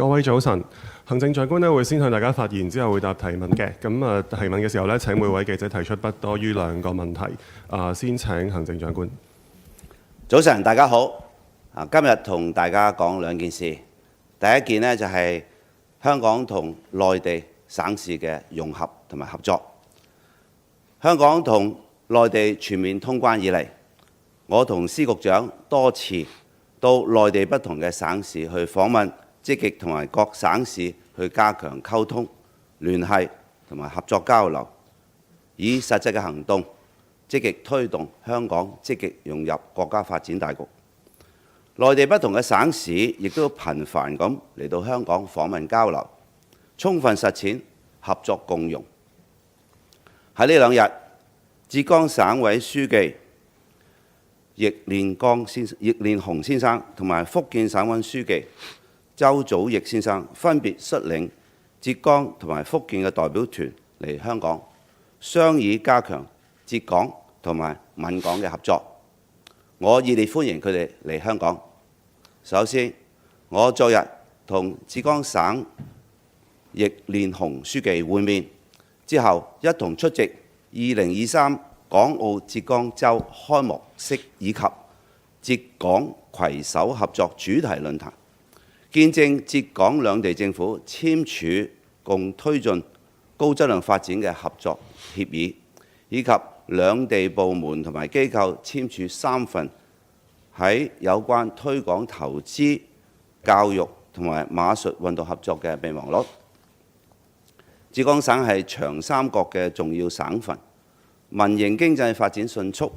各位早晨，行政長官咧會先向大家發言，之後會答提問嘅。咁提問嘅時候咧，請每位記者提出不多於2個問題。先請行政長官。早晨，大家好。今日同大家講兩件事。第一件呢，就係香港同內地省市嘅融合同埋合作。香港同內地全面通關以嚟，我同司局長多次到內地不同嘅省市去訪問，積極同埋各省市去加強溝通、聯繫同埋合作交流，以實際嘅行動積極推動香港積極融入國家發展大局。內地不同嘅省市亦都頻繁咁嚟到香港訪問交流，充分實踐合作共融。喺呢兩日，浙江省委書記易練雄先生同埋福建省委書記周祖逸先生分別率領浙江同埋福建嘅代表團嚟香港，商議加強浙港同埋閩港嘅合作。我熱烈歡迎佢哋嚟香港。首先，我昨日同浙江省易練雄書記會面之後，一同出席2023港澳浙江週開幕式以及浙港攜手合作主題論壇，見證浙港兩地政府簽署共推進高質量發展嘅合作協議，以及兩地部門同埋機構簽署3份喺有關推廣投資、教育同埋馬術運動合作嘅備忘錄。浙江省係長三角嘅重要省份，民營經濟發展迅速，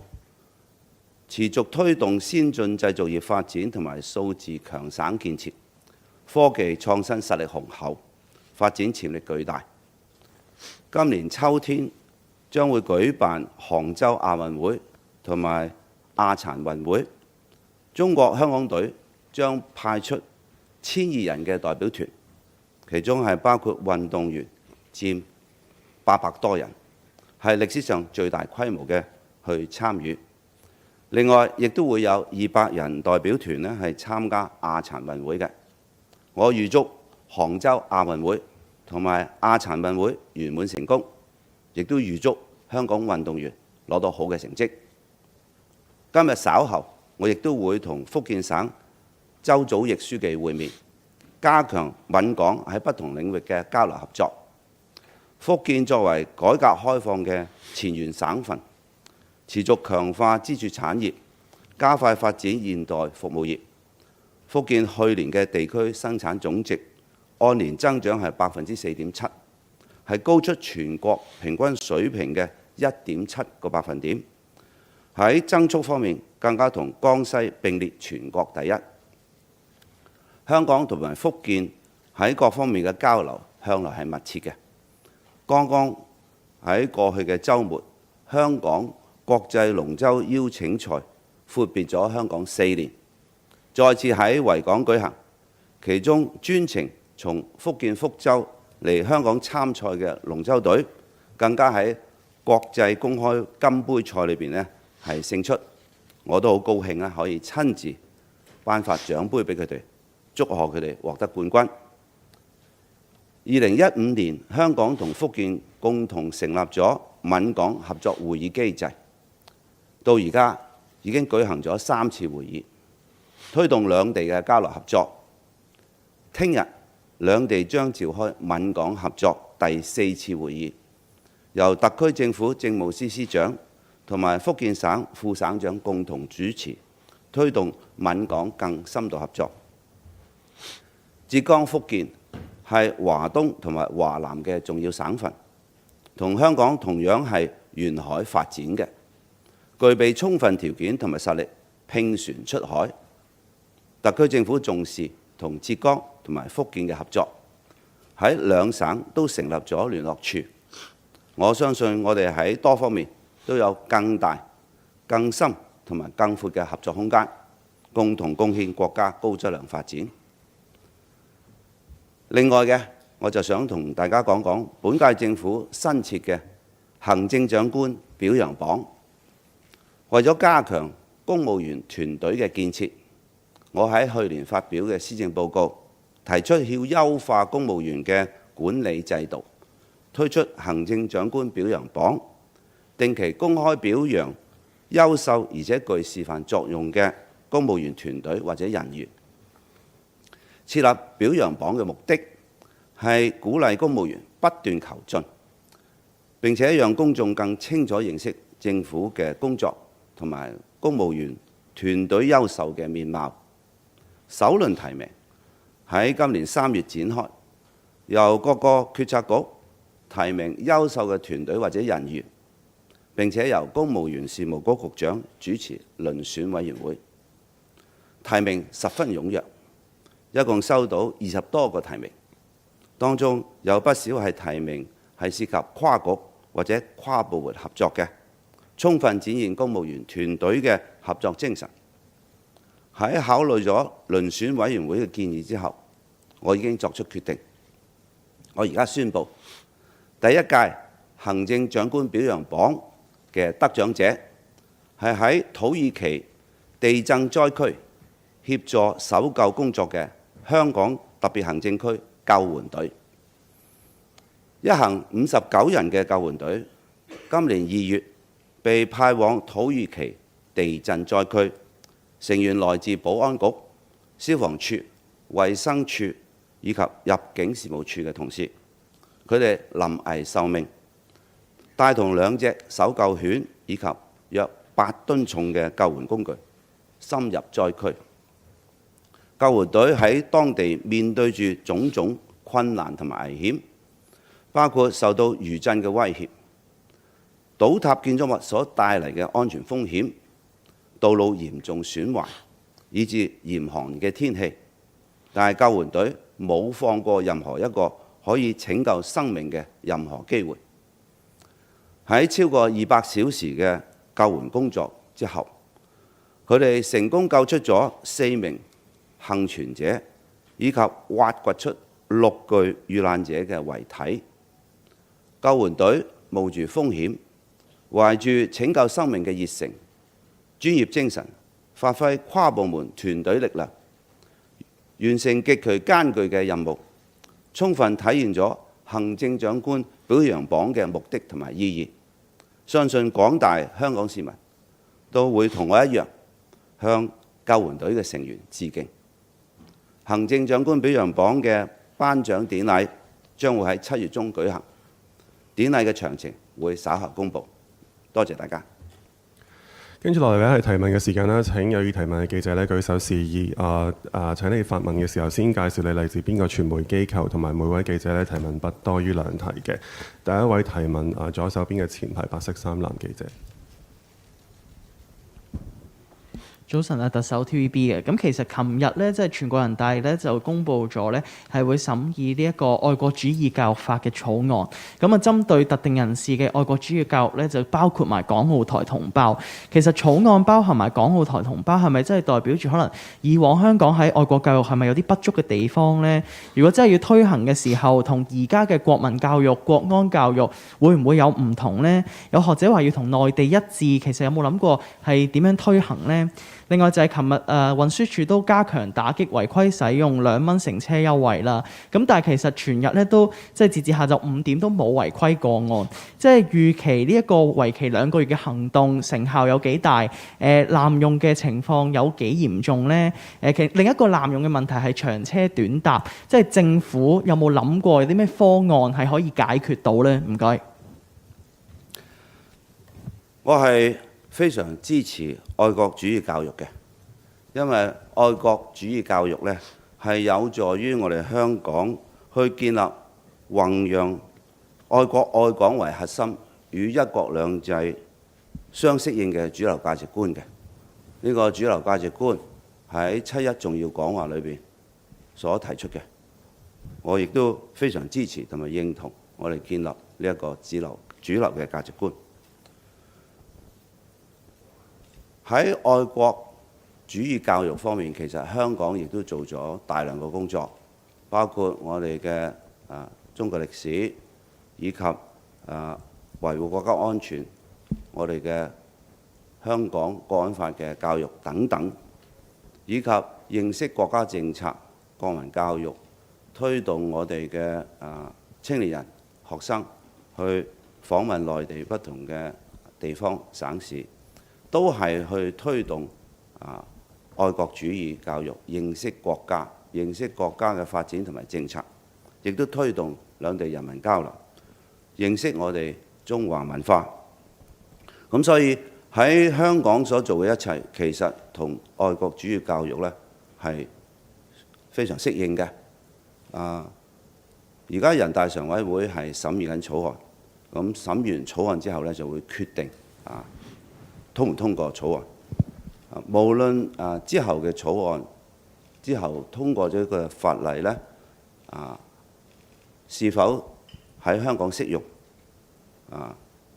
持續推動先進製造業發展同埋數字強省建設，科技創新實力雄厚，發展潛力巨大。今年秋天將會舉辦杭州亞運會同埋亞殘運會，中國香港隊將派出1200人嘅代表團，其中係包括運動員佔800多人，係歷史上最大規模嘅去參與。另外，亦都會有200人代表團呢係參加亞殘運會嘅。我預祝杭州亞運會同埋亞殘運會圓滿成功，亦都預祝香港運動員攞到好嘅成績。今日稍後，我亦都會同福建省周祖逸書記會面，加強閩港喺不同領域嘅交流合作。福建作為改革開放嘅前沿省份，持續強化支柱產業，加快發展現代服務業。福建去年嘅地區生產總值按年增長係4.7%，係高出全國平均水平嘅1.7個百分點。喺增速方面，更加同江西並列全國第一。香港同埋福建喺各方面嘅交流向來係密切嘅。剛剛喺過去嘅週末，香港國際龍舟邀請賽闊別咗香港4年，再次喺維港舉行。其中專程從福建福州嚟香港參賽嘅龍舟隊，更加喺國際公開金杯賽裏邊呢係勝出。我都好高興啊，可以親自頒發獎杯俾佢哋，祝賀佢哋獲得冠軍。2015年，香港同福建共同成立咗閩港合作會議機制，到而家已經舉行咗3次會議，推動兩地嘅交流合作。聽日兩地將召開閩港合作第4次會議，由特區政府政務司司長同埋福建省副省長共同主持，推動閩港更深度合作。浙江、福建係華東同埋華南嘅重要省份，同香港同樣係沿海發展嘅，具備充分條件同埋實力拼船出海。特區政府重視同浙江同埋福建嘅合作，喺兩省都成立咗聯絡處。我相信我哋喺多方面都有更大、更深同埋更闊嘅合作空間，共同貢獻國家高質量發展。另外嘅，我就想同大家講講本屆政府新設嘅行政長官表揚榜。為咗加強公務員團隊嘅建設，我喺去年發表嘅施政報告提提出要優化公務員嘅管理制度，推出行政長官表揚榜，定期公開表揚優秀而且具示範作用嘅公務員團隊或者人員。設立表揚榜嘅目的係鼓勵公務員不斷求進，並且讓公眾更清楚認識政府嘅工作同埋公務員團隊優秀嘅面貌。首輪提名喺今年3月展開，由各個決策局提名優秀嘅團隊或者人員，並且由公務員事務局局長主持遴選委員會。提名十分踴躍，一共收到20多個提名，當中有不少係提名係涉及跨局或者跨部門合作嘅，充分展現公務員團隊嘅合作精神。喺考慮咗遴選委員會嘅建議之後，我已經作出決定。我而家宣布，第一屆行政長官表揚榜嘅得獎者係喺土耳其地震災區協助搜救工作嘅香港特別行政區救援隊。一行59人嘅救援隊，今年2月被派往土耳其地震災區，成員來自保安局、消防處、衛生署以及入境事務處嘅同事。佢哋臨危受命，帶同2隻搜救犬以及約8噸重嘅救援工具，深入災區。救援隊喺當地面對住種種困難同埋危險，包括受到餘震嘅威脅、倒塌建築物所帶嚟嘅安全風險、道路嚴重損壞，以至嚴寒嘅天氣。但係救援隊冇放過任何一個可以拯救生命嘅任何機會。喺超過200小時嘅救援工作之後，佢哋成功救出咗4名幸存者，以及挖掘出6具遇難者嘅遺體。救援隊冒住風險，懷住拯救生命嘅熱誠、專業精神，發揮跨部門團隊力量，完成極其艱巨嘅任務，充分體現咗行政長官表揚榜嘅目的同埋意義。相信廣大香港市民都會同我一樣向救援隊嘅成員致敬。行政長官表揚榜嘅頒獎典禮將會喺7月中舉行，典禮嘅詳情會稍後公佈。多謝大家。跟住落嚟咧係提問嘅時間啦。請有意提問嘅記者咧舉手示意。請你發問嘅時候先介紹你嚟自邊個傳媒機構，同埋每位記者咧提問不多於2題嘅。第一位提問左手邊嘅前排白色衫男記者。早晨啊，特首 TVB 嘅。咁其實琴日咧，即係全國人大咧就公布咗咧，係會審議呢一個愛國主義教育法嘅草案。咁啊，針對特定人士嘅愛國主義教育咧，就包括埋港澳台同胞。其實草案包含埋港澳台同胞，係咪真係代表住可能以往香港喺愛國教育係咪有啲不足嘅地方呢？如果真係要推行嘅時候，同而家嘅國民教育、國安教育會唔會有唔同呢？有學者話要同內地一致，其實有冇諗過係點樣推行呢？另外就係琴日運輸署都加強打擊違規使用2蚊乘車優惠啦。咁但係其實全日咧都即係截至下晝5點都冇違規個案。即係預期呢一個為期2個月嘅行動成效有幾大？濫用嘅情況有幾嚴重呢？其另一個濫用嘅問題係長車短搭，即係政府有冇諗過有啲咩方案係可以解決到呢？唔該。我係非常支持愛國主義教育嘅，因為愛國主義教育呢係有助於我哋香港去建立弘揚愛國愛港為核心與一國兩制相適應嘅主流價值觀嘅。呢個主流價值觀喺7·1重要講話裏邊所提出嘅，我亦都非常支持同埋認同我哋建立呢一個主流嘅價值觀。喺愛國主義教育方面，其實香港亦都做咗大量嘅工作，包括我哋嘅中國歷史，以及維護國家安全，我哋嘅香港國安法嘅教育等等，以及認識國家政策、國民教育、推動我哋嘅青年人、學生去訪問內地不同嘅地方省市，都係去推動愛國主義教育，認識國家嘅發展同埋政策，亦都推動兩地人民交流，認識我哋中華文化。咁所以喺香港所做嘅一切，其實同愛國主義教育呢係非常適應嘅。而家人大常委會係審議緊草案，咁審完草案之後呢，就會決定通唔通過草案。無論之後嘅草案之後通過咗個法例呢，是否喺香港適用？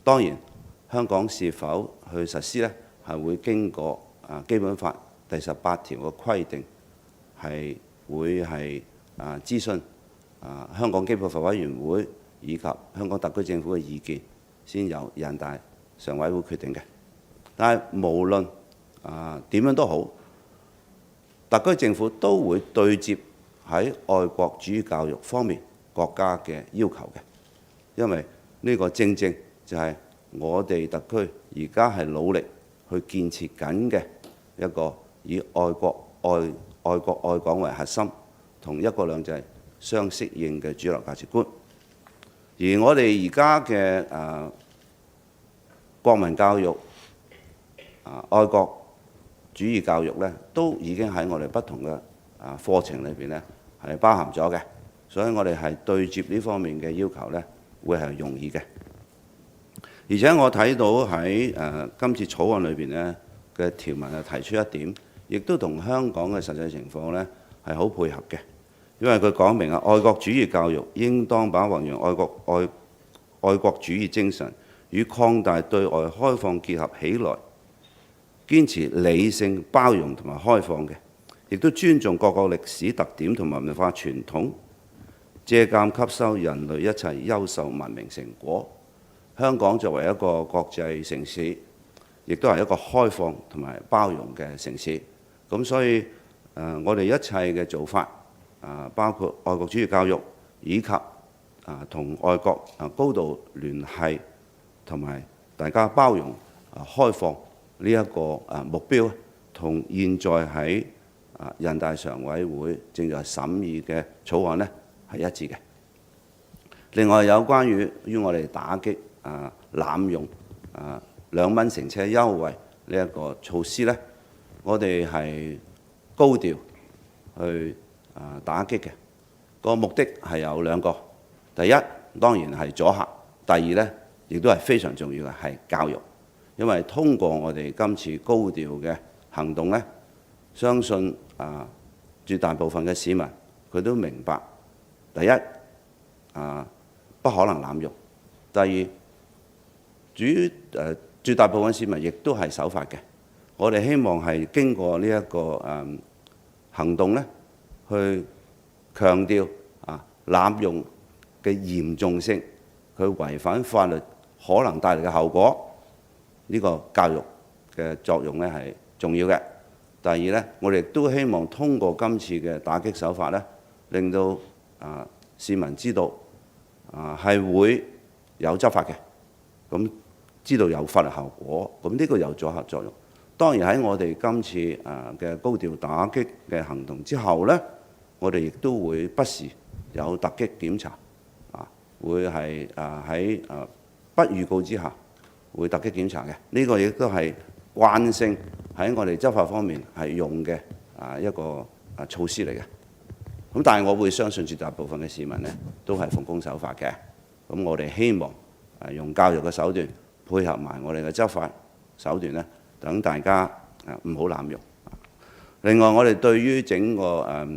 當然香港是否去實施呢，係會經過基本法第18條嘅規定，係會係諮詢香港基本法委員會以及香港特區政府嘅意見，先由人大常委會決定嘅。但係無論點樣都好，特區政府都會對接喺愛國主義教育方面國家嘅要求嘅，因為呢個正正就係我哋特區而家係努力去建設緊嘅一個以愛國愛港為核心，同一國兩制相適應嘅主流價值觀。而我哋而家嘅國民教育、愛國主義教育呢，都已經喺我哋不同嘅課程裏邊呢係包含咗嘅，所以我哋係對接呢方面嘅要求呢，會係容易嘅。而且我睇到喺今次草案裏邊呢嘅條文係提出一點，亦都同香港嘅實際情況呢係好配合嘅，因為佢講明愛國主義教育應當把弘揚愛國主義精神與擴大對外開放結合起來，堅持理性、包容同埋開放嘅，亦都尊重各個歷史特點同埋文化傳統，借鑑吸收人類一切優秀文明成果。香港作為一個國際城市，亦都係一個開放同埋包容嘅城市。咁所以我哋一切嘅做法，包括愛國主義教育，以及同外國高度聯繫，同埋大家包容開放呢一個目標，同現在喺人大常委會正在審議嘅草案呢係一致嘅。另外有關於我哋打擊濫用2蚊乘車優惠呢一個措施呢，我哋係高調去打擊嘅。個目的係有兩個，第一當然係阻嚇，第二呢亦都係非常重要嘅係教育。因為通過我哋今次高調嘅行動呢，相信絕大部分嘅市民佢都明白，第一不可能濫用，第二絕大部分市民亦都係守法嘅。我哋希望係經過呢一個行動呢，去強調濫用嘅嚴重性，佢違反法律可能帶嚟嘅後果。呢個教育嘅作用呢係重要嘅。第二呢，我哋都希望通過今次嘅打擊手法呢，令到市民知道係會有執法嘅，咁知道有法律效果，咁呢個有阻嚇作用。當然喺我哋今次嘅高調打擊嘅行動之後呢，我哋亦都會不時有突擊檢查，會係喺不預告之下會突擊檢查嘅。呢個亦都係慣性喺我哋執法方面係用嘅一個措施嚟嘅。咁但係我會相信絕大部分嘅市民呢都係奉公守法嘅。咁我哋希望用教育嘅手段配合埋我哋嘅執法手段呢，等大家唔好濫用。另外，我哋對於整個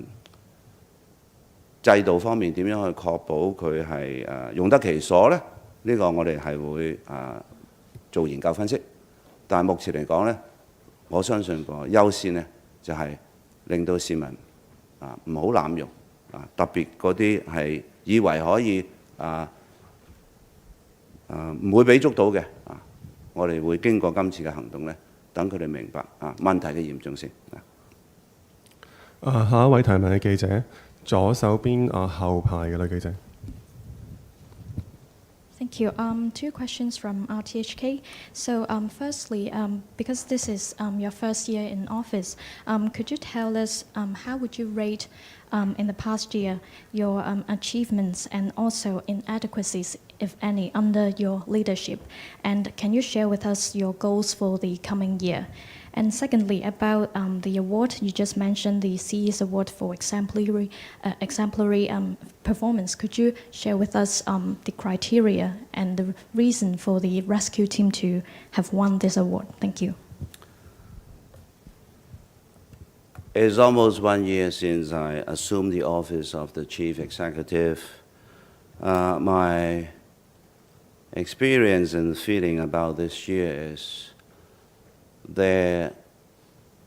制度方面點樣去確保佢係用得其所呢？呢個我哋係會做研究分析。但係目前嚟講呢，我相信個優先呢就係令到市民唔好濫用，特別嗰啲係以為可以唔會俾捉到嘅，我哋會經過今次嘅行動呢，等佢哋明白問題嘅嚴重性。下一位提問嘅記者，左手邊後排嘅女記者。Thank you. Two questions from THK. So firstly, because this is your first year in office, could you tell us how would you rate in the past year your achievements and also inadequacies, if any, under your leadership? And can you share with us your goals for the coming year? And secondly, about the award, you just mentioned the CE's award for exemplary performance. Could you share with us the criteria and the reason for the rescue team to have won this award? Thank you. It's almost 1 year since I assumed the office of the Chief Executive. My experience and feeling about this year is there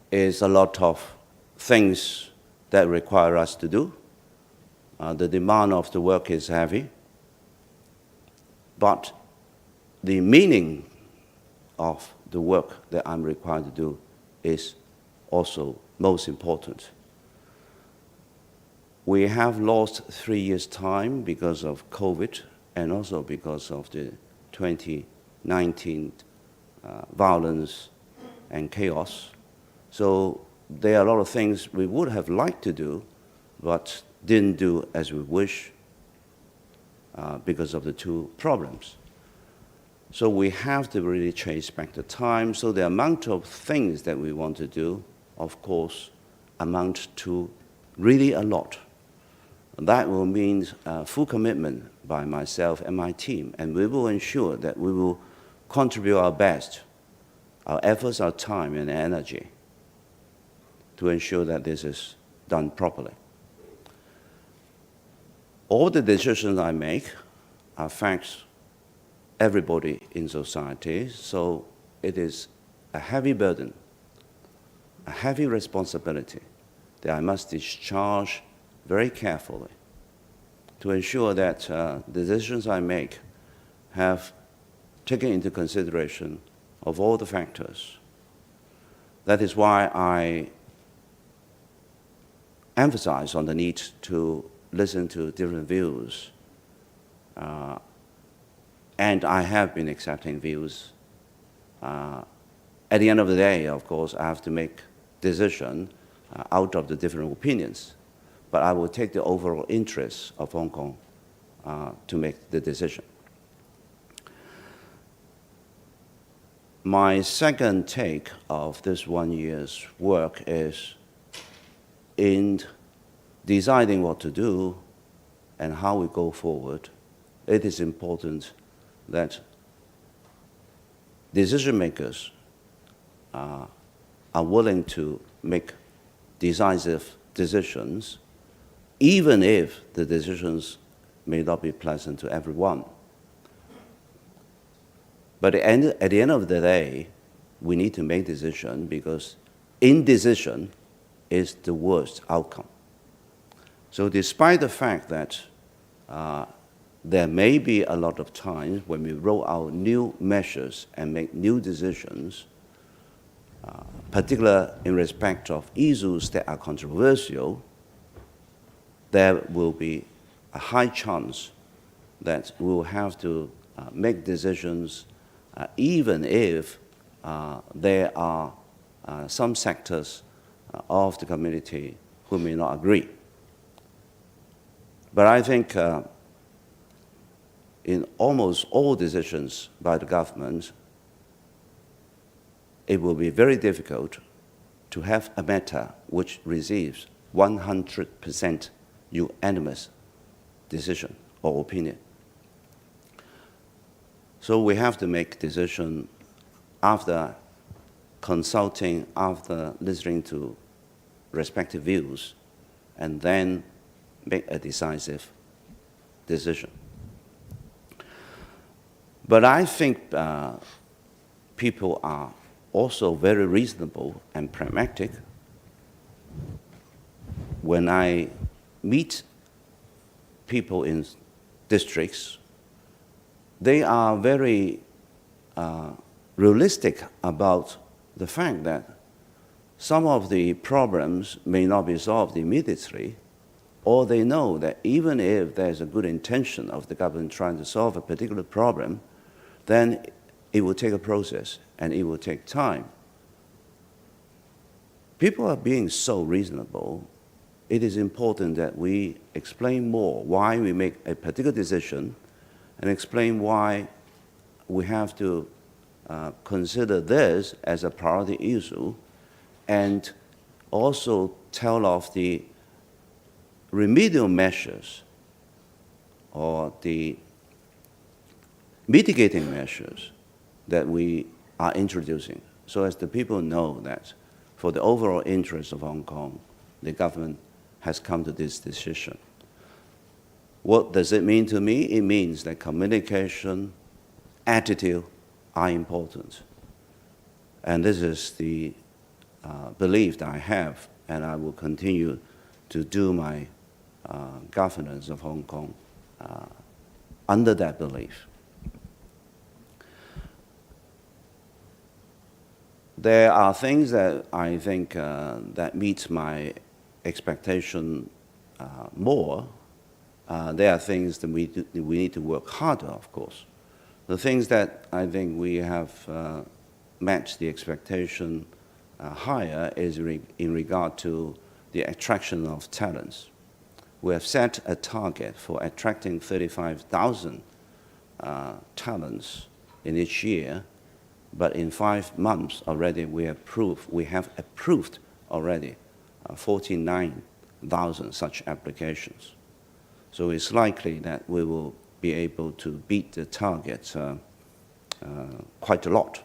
is a lot of things that require us to do. The demand of the work is heavy, but the meaning of the work that I'm required to do is also most important. We have lost 3 years' time because of COVID and also because of the 2019 violence and chaos. So there are a lot of things we would have liked to do, but didn't do as we wish because of the two problems. So we have to really chase back the time. So the amount of things that we want to do, of course, amount to really a lot. That will mean full commitment by myself and my team, and we will ensure that we will contribute our best, our efforts, our time, and energy to ensure that this is done properly. All the decisions I make affect everybody in society, so it is a heavy burden, a heavy responsibility that I must discharge very carefully to ensure that the decisions I make have taken into consideration of all the factors. That is why I emphasize on the need to listen to different views. And I have been accepting views. At the end of the day, of course, I have to make decision out of the different opinions. But I will take the overall interests of Hong Kong to make the decision. My second take of this 1 year's work is in deciding what to do and how we go forward. It is important that decision makers are willing to make decisive decisions, even if the decisions may not be pleasant to everyone. But at the end of the day, we need to make decisions because indecision is the worst outcome. So despite the fact that there may be a lot of times when we roll out new measures and make new decisions, particularly in respect of issues that are controversial, there will be a high chance that we will have to make decisions even if there are some sectors of the community who may not agree. But I think in almost all decisions by the government, it will be very difficult to have a matter which receives 100% unanimous decision or opinion. So we have to make decision after consulting, after listening to respective views, and then make a decisive decision. But I think people are also very reasonable and pragmatic. When I meet people in districts, they are very realistic about the fact that some of the problems may not be solved immediately, or they know that even if there's a good intention of the government trying to solve a particular problem, then it will take a process and it will take time. People are being so reasonable. It is important that we explain more why we make a particular decision and explain why we have to consider this as a priority issue, and also tell of the remedial measures or the mitigating measures that we are introducing, so as the people know that for the overall interest of Hong Kong, the government has come to this decision. What does it mean to me? It means that communication, attitude are important. And this is the belief that I have, and I will continue to do my governance of Hong Kong under that belief. There are things that I think that meet my expectation more. There are things that we need to work harder, of course. The things that I think we have met the expectation higher is in regard to the attraction of talents. We have set a target for attracting 35,000 talents in each year, but in 5 months already we have approved already 49,000 such applications. So it's likely that we will be able to beat the target quite a lot.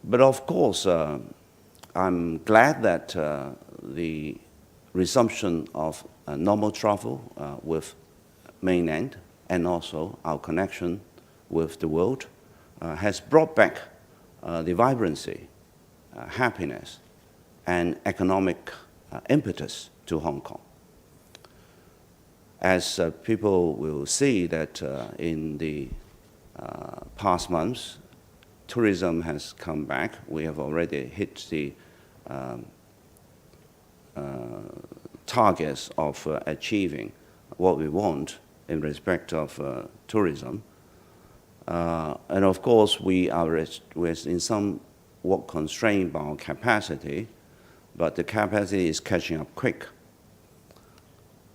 But of course, I'm glad that the resumption of normal travel with mainland and also our connection with the world has brought back the vibrancy, happiness, and economic impetus to Hong Kong. As people will see that in the past months, tourism has come back. We have already hit the targets of achieving what we want in respect of tourism. And of course, we're in somewhat constrained by our capacity, but the capacity is catching up quick.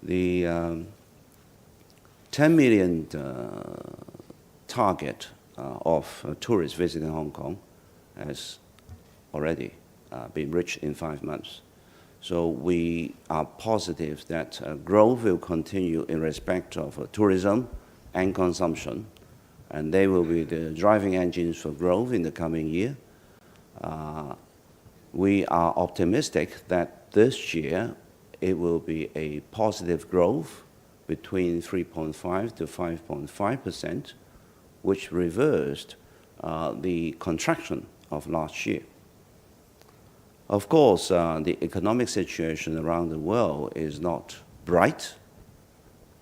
The 10 million target of tourists visiting Hong Kong has already been reached in 5 months. So we are positive that growth will continue in respect of tourism and consumption, and they will be the driving engines for growth in the coming year. We are optimistic that this year it will be a positive growth between 3.5 to 5.5%, which reversed the contraction of last year. Of course, the economic situation around the world is not bright,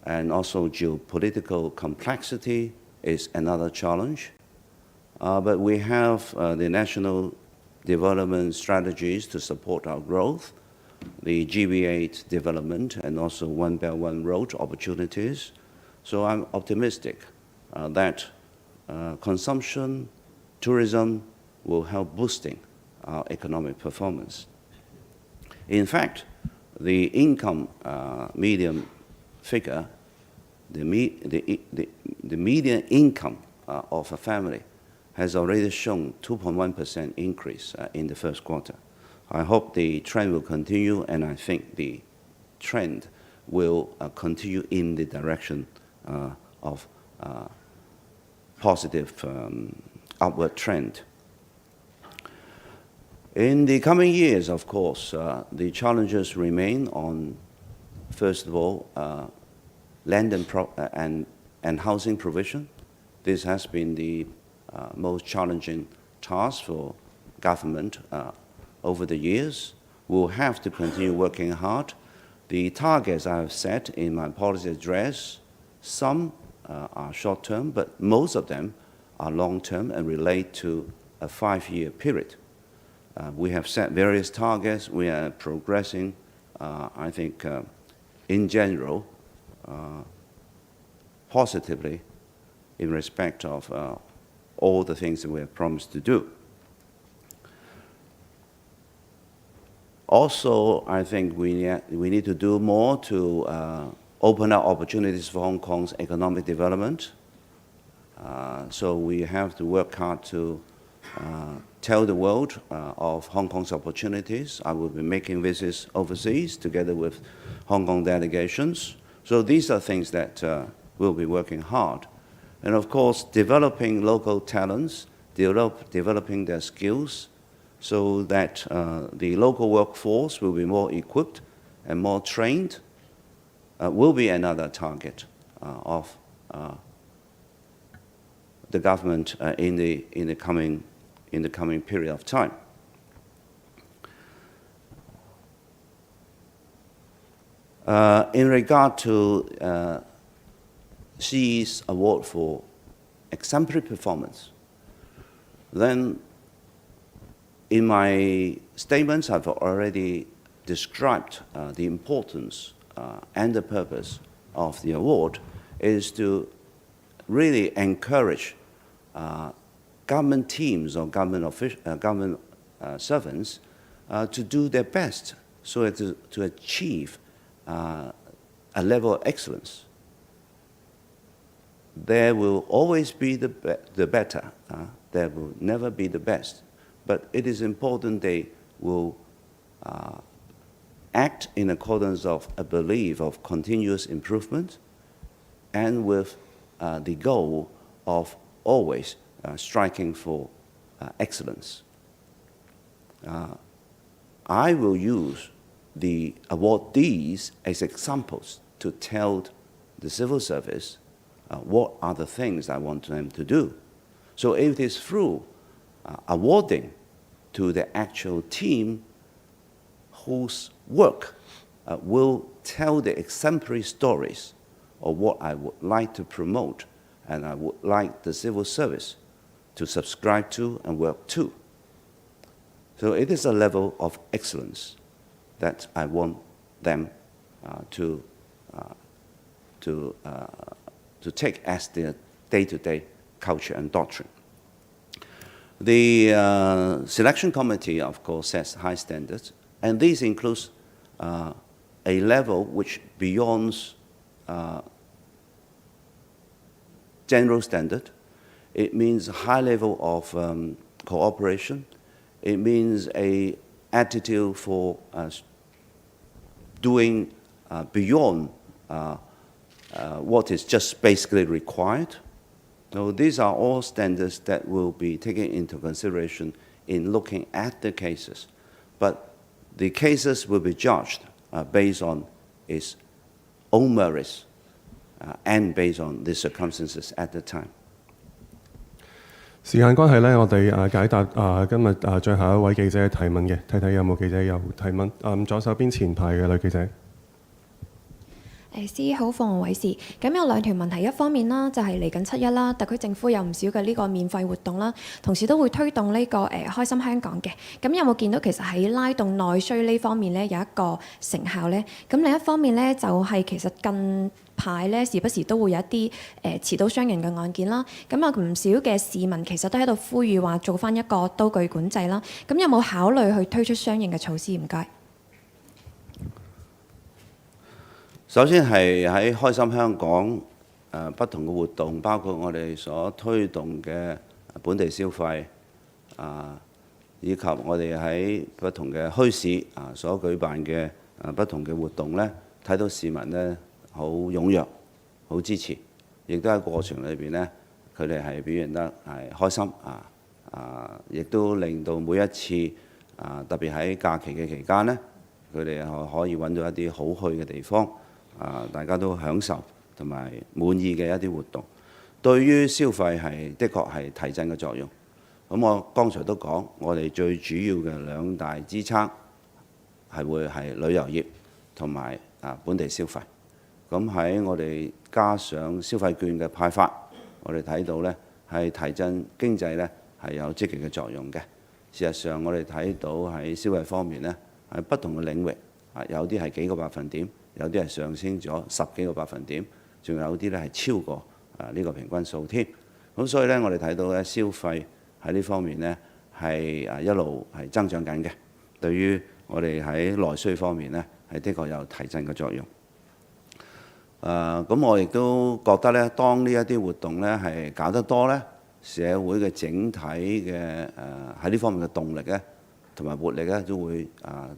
and also geopolitical complexity is another challenge. But we have the national development strategies to support our growth, the GBA development, and also One Belt One Road opportunities. So I'm optimistic that consumption, tourism will help boosting our economic performance. In fact, the income median figure, the median income of a family has already shown 2.1% increase in the first quarter. I hope the trend will continue, and I think the trend will continue in the direction of positive upward trend. In the coming years, of course, the challenges remain on, first of all, land and housing provision. This has been the most challenging task for government over the years. We'll have to continue working hard. The targets I have set in my policy address, some are short-term, but most of them are long-term and relate to a 5-year period. We have set various targets. We are progressing, I think, in general, positively in respect of all the things that we have promised to do. Also, I think we need to do more to open up opportunities for Hong Kong's economic development. So we have to work hard to tell the world of Hong Kong's opportunities. I will be making visits overseas together with Hong Kong delegations. So these are things that we'll be working hard. And of course, developing local talents, developing their skills so that the local workforce will be more equipped and more trained will be another target of the government in the coming period of time. In regard to Xi's award for exemplary performance, then in my statements I've already described the importance and the purpose of the award is to really encourage government teams or government servants to do their best so as to achieve a level of excellence. There will always be the better. There will never be the best. But it is important they will act in accordance of a belief of continuous improvement and with the goal of always striking for excellence. I will use the awardees as examples to tell the civil service what are the things I want them to do. So if it is through awarding to the actual team whose work will tell the exemplary stories of what I would like to promote and I would like the civil service to subscribe to and work to. So it is a level of excellence that I want them to take as their day-to-day culture and doctrine. The selection committee, of course, sets high standards, and this includes a level which beyond general standard. It means a high level of cooperation. It means an attitude for doing beyond what is just basically required. So these are all standards that will be taken into consideration in looking at the cases. But the cases will be judged based on its own merits and based on the circumstances at the time. 時間關係咧，我哋解答今日最後一位記者嘅提問嘅，睇睇有冇記者有提問。左手邊前排嘅女記者。司好，鳳凰衛視。咁有兩條問題，一方面啦，就係嚟緊7·1啦，特區政府有唔少嘅呢個免費活動啦，同時都會推動呢個開心香港嘅。咁有冇見到其實喺拉動內需呢方面咧有一個成效咧？咁另一方面咧就係其實近排咧時不時都會有一啲持刀傷人嘅案件啦。咁有唔少嘅市民其實都喺度呼籲話做翻一個刀具管制啦。咁有冇考慮去推出相應嘅措施？唔該。首先係喺開心香港不同嘅活動，包括我哋所推動嘅本地消費以及我哋喺不同嘅墟市所舉辦嘅不同嘅活動咧，睇到市民咧好踴躍，好支持，亦都喺過程裏邊咧，佢哋係表現得係開心亦都令到每一次特別喺假期嘅期間咧，佢哋可以揾到一啲好去嘅地方。大家都享受同埋滿意嘅一啲活動，對於消費係的確係提振嘅作用。咁我剛才都講，我哋最主要嘅兩大支撐係會係旅遊業同埋本地消費。咁喺我哋加上消費券嘅派發，我哋睇到呢係提振經濟呢係有積極嘅作用嘅。事實上我哋睇到喺消費方面呢，喺不同嘅領域有啲係幾個百分點，有啲係上升咗10幾個百分點，仲有啲呢係超過呢個平均數添。咁所以呢，我哋睇到咧消費喺呢方面呢係一路係增長緊嘅，對於我哋喺內需方面呢係的確有提振嘅作用。咁我亦都覺得呢，當呢一啲活動呢係搞得多呢，社會嘅整體嘅喺呢方面嘅動力呢同埋活力呢都會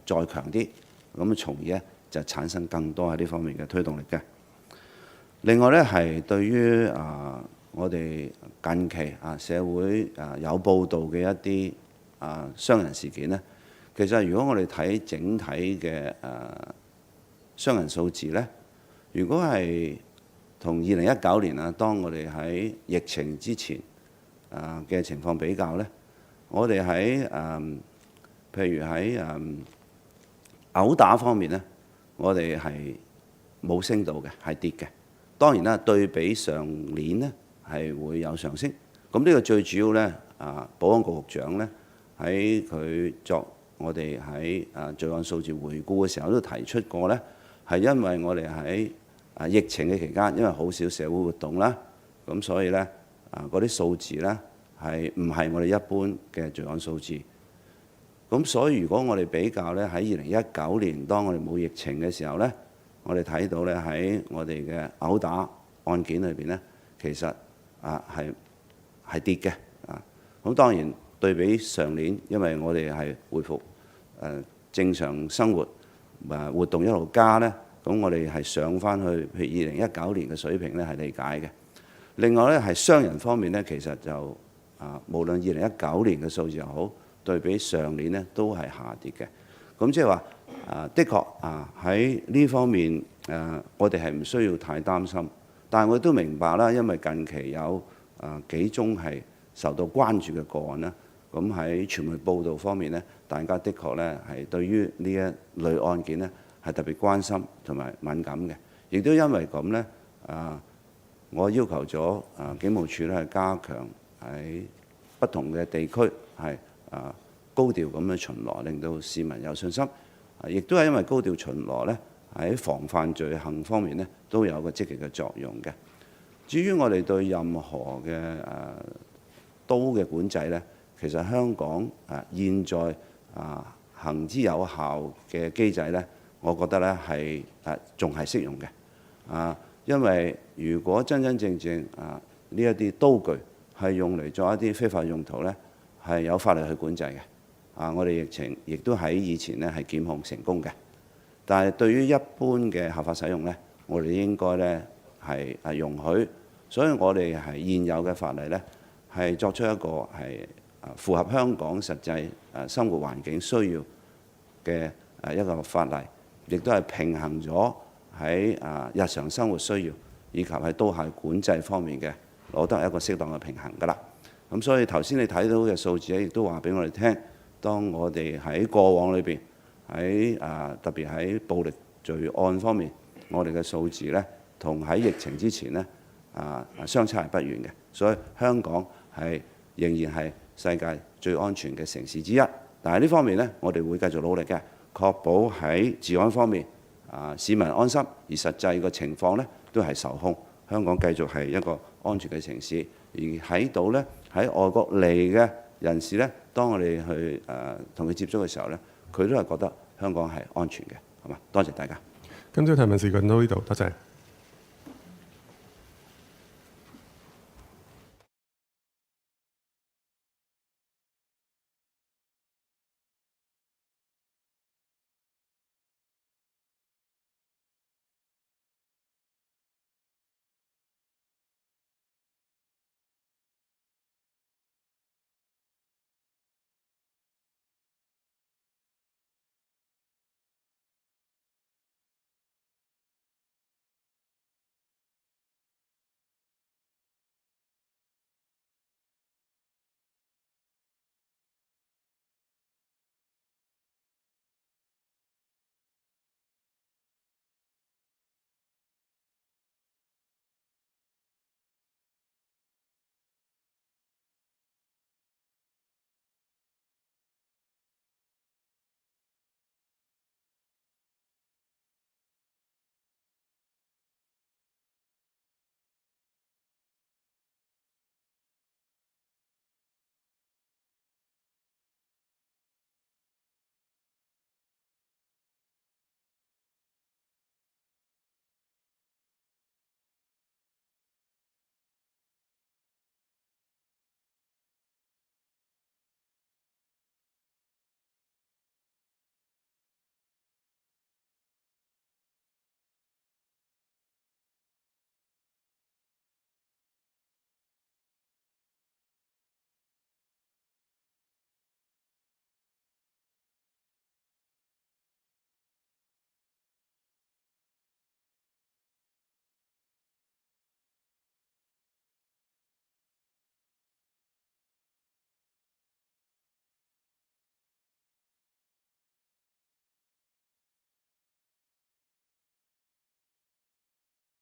再強啲，咁從而呢就產生更多喺呢方面嘅推動力嘅。另外呢，係對於我哋近期社會有報道嘅一啲傷人事件呢，其實如果我哋睇整體嘅傷人數字呢，如果係同2019年當我哋喺疫情之前嘅情況比較呢，我哋喺譬如喺毆打方面呢，我哋係冇升到嘅，係跌嘅。當然啦，對比上年呢係會有上升。咁呢個最主要呢，保安局局長呢喺佢作我哋喺罪案數字回顧嘅時候都提出過呢，係因為我哋喺疫情嘅期間，因為好少社會活動啦，咁所以呢嗰啲數字呢係唔係我哋一般嘅罪案數字。咁所以如果我哋比較呢，喺2019年當我哋冇疫情嘅時候呢，我哋睇到呢喺我哋嘅毆打案件裏邊呢，其實係跌嘅。咁當然對比上年，因為我哋係恢復正常生活活動一路加呢，咁我哋係上翻去譬如2019年嘅水平呢係理解嘅。另外呢，係傷人方面呢，其實就無論2019年嘅數字又好，對比上年呢都係下跌嘅。咁即係話的確喺呢方面我哋係唔需要太擔心。但係我都明白啦，因為近期有幾宗係受到關注嘅個案啦。咁喺傳媒報導方面呢，大家的確呢係對於呢一類案件呢係特別關心同埋敏感嘅。亦都因為咁呢，我要求咗警務處呢係加強喺不同嘅地區係高調咁樣巡邏，令到市民有信心。亦都係因為高調巡邏呢，喺防範罪行方面呢都有個積極嘅作用嘅。至於我哋對任何嘅刀嘅管制呢，其實香港現在行之有效嘅機制呢，我覺得呢係仲係適用嘅。因為如果真真正正呢一啲刀具係用嚟做一啲非法用途呢，係有法律去管制嘅。我哋疫情亦都喺以前呢係檢控成功嘅。但係對於一般嘅合法使用呢，我哋應該呢係容許。所以我哋係現有嘅法例呢，係作出一個係符合香港實際生活環境需要嘅一個法例，亦都係平衡咗喺日常生活需要以及喺刀械管制方面嘅攞得一個適當嘅平衡㗎啦。咁所以頭先你睇到嘅數字咧，亦都話俾我哋聽，當我哋喺過往裏邊喺特別喺暴力罪案方面，我哋嘅數字呢，同喺疫情之前呢相差係不遠嘅。所以香港係仍然係世界最安全嘅城市之一。但係呢方面呢，我哋會繼續努力嘅，確保喺治安方面市民安心，而實際個情況呢都係受控。香港繼續係一個安全嘅城市，而喺度呢，喺外國嚟嘅人士呢，當我哋去同佢接觸嘅時候呢，佢都係覺得香港係安全嘅，係嘛？多謝大家。今朝提問時間到呢度，多謝。